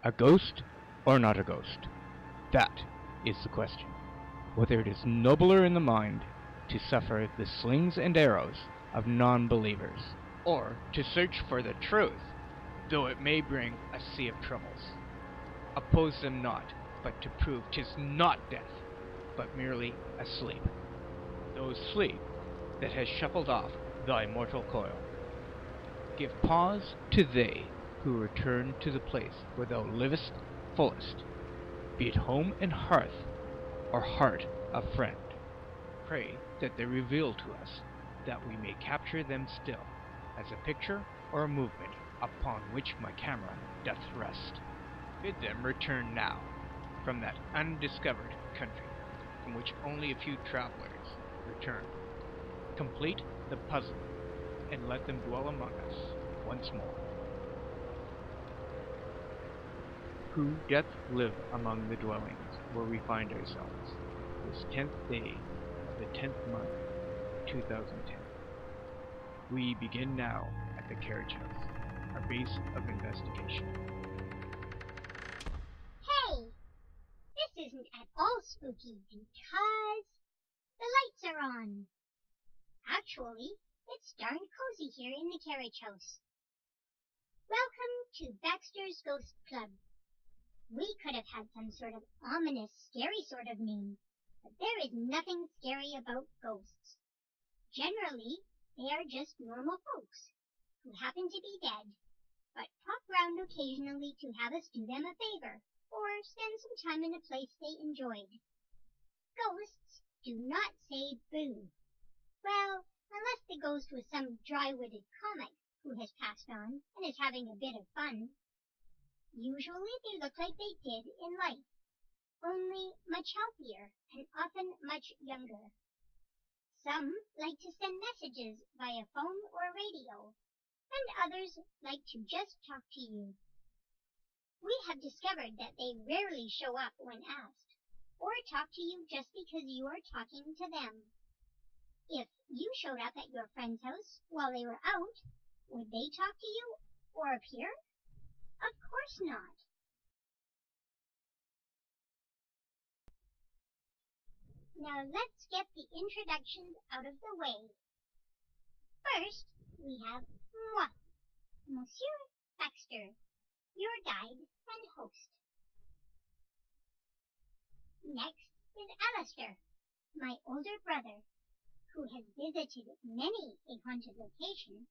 A ghost or not a ghost? That is the question. Whether it is nobler in the mind to suffer the slings and arrows of non-believers, or to search for the truth, though it may bring a sea of troubles. Oppose them not, but to prove 'tis not death, but merely a sleep. Those sleep that has shuffled off thy mortal coil. Give pause to they who return to the place where thou livest fullest, be it home and hearth, or heart of friend. Pray that they reveal to us, that we may capture them still, as a picture or a movement upon which my camera doth rest. Bid them return now, from that undiscovered country, from which only a few travelers return. Complete the puzzle, and let them dwell among us once more. Who doth live among the dwellings where we find ourselves, this 10th day of the 10th month, 2010. We begin now at the carriage house, our base of investigation. Hey! This isn't at all spooky because the lights are on. Actually, it's darn cozy here in the carriage house. Welcome to Baxter's Ghost Club. We could have had some sort of ominous, scary sort of name, but there is nothing scary about ghosts. Generally, they are just normal folks who happen to be dead, but pop round occasionally to have us do them a favor, or spend some time in a place they enjoyed. Ghosts do not say boo. Well, unless the ghost was some dry-witted comic who has passed on and is having a bit of fun. Usually they look like they did in life, only much healthier and often much younger. Some like to send messages via phone or radio, and others like to just talk to you. We have discovered that they rarely show up when asked, or talk to you just because you are talking to them. If you showed up at your friend's house while they were out, would they talk to you or appear? Of course not. Now let's get the introductions out of the way. First, we have moi, Monsieur Baxter, your guide and host. Next is Alistair, my older brother, who has visited many a haunted location.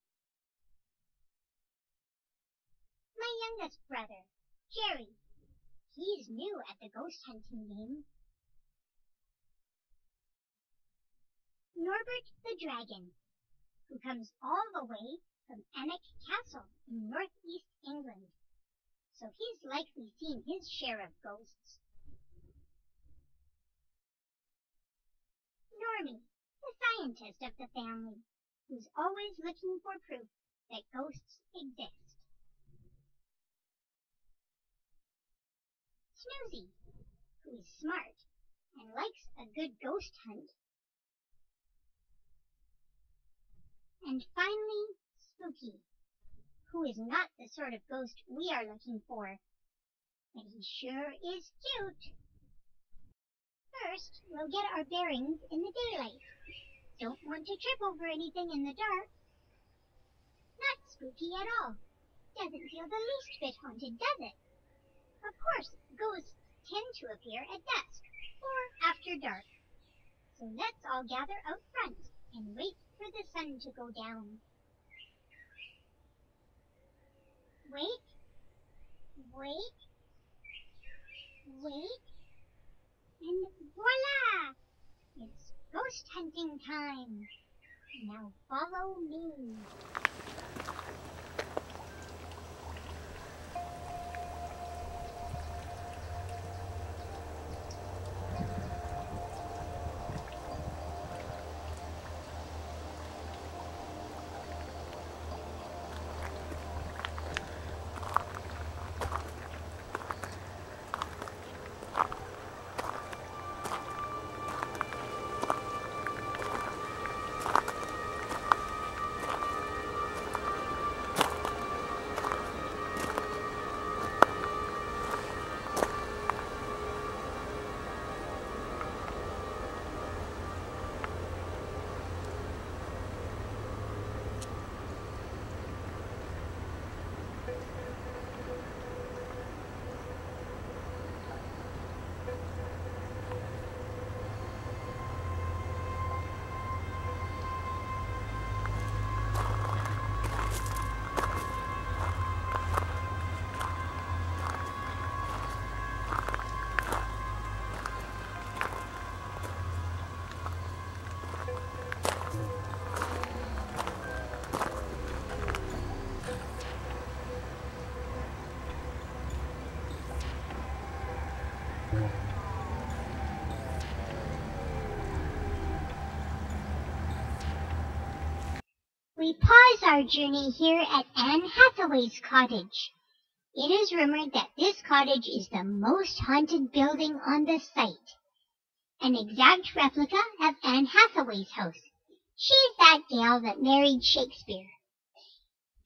My youngest brother, Jerry. He's new at the ghost hunting game. Norbert the Dragon, who comes all the way from Alnwick Castle in northeast England, so he's likely seen his share of ghosts. Normie, the scientist of the family, who's always looking for proof that ghosts exist. Snoozy, who is smart and likes a good ghost hunt. And finally, Spooky, who is not the sort of ghost we are looking for, but he sure is cute. First, we'll get our bearings in the daylight. Don't want to trip over anything in the dark. Not spooky at all. Doesn't feel the least bit haunted, does it? Of course, ghosts tend to appear at dusk or after dark. So let's all gather out front and wait for the sun to go down. Wait, wait, wait, and voila! It's ghost hunting time. Now follow me. pause our journey here at Anne Hathaway's cottage. It is rumored that this cottage is the most haunted building on the site. An exact replica of Anne Hathaway's house. She's that gal that married Shakespeare.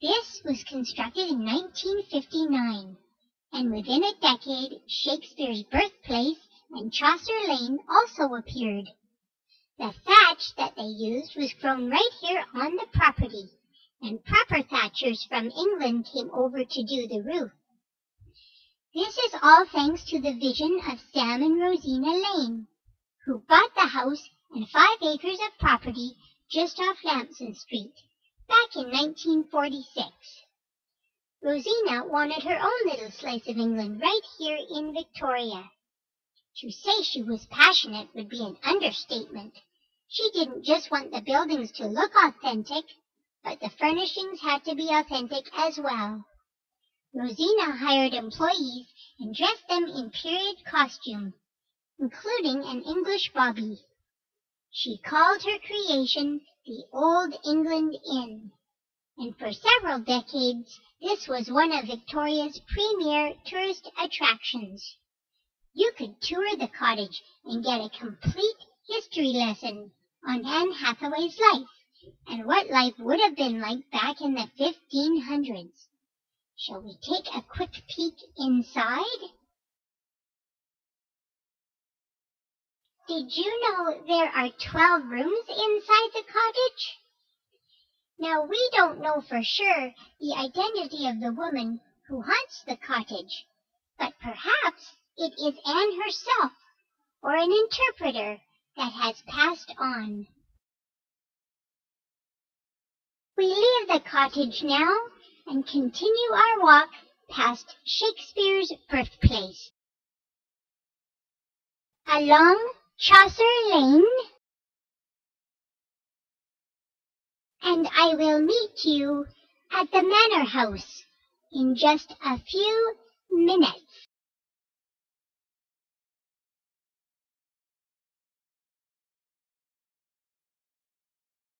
This was constructed in 1959, and within a decade, Shakespeare's birthplace and Chaucer Lane also appeared. The thatch that they used was grown right here on the property, and proper thatchers from England came over to do the roof. This is all thanks to the vision of Sam and Rosina Lane, who bought the house and 5 acres of property just off Lamson Street, back in 1946. Rosina wanted her own little slice of England right here in Victoria. To say she was passionate would be an understatement. She didn't just want the buildings to look authentic, but the furnishings had to be authentic as well. Rosina hired employees and dressed them in period costume, including an English bobby. She called her creation the Old England Inn, and for several decades this was one of Victoria's premier tourist attractions. You could tour the cottage and get a complete history lesson on Anne Hathaway's life and what life would have been like back in the 1500s. Shall we take a quick peek inside? Did you know there are 12 rooms inside the cottage? Now, we don't know for sure the identity of the woman who haunts the cottage, but perhaps it is Anne herself or an interpreter that has passed on. We leave the cottage now and continue our walk past Shakespeare's birthplace. Along Chaucer Lane, and I will meet you at the Manor House in just a few minutes.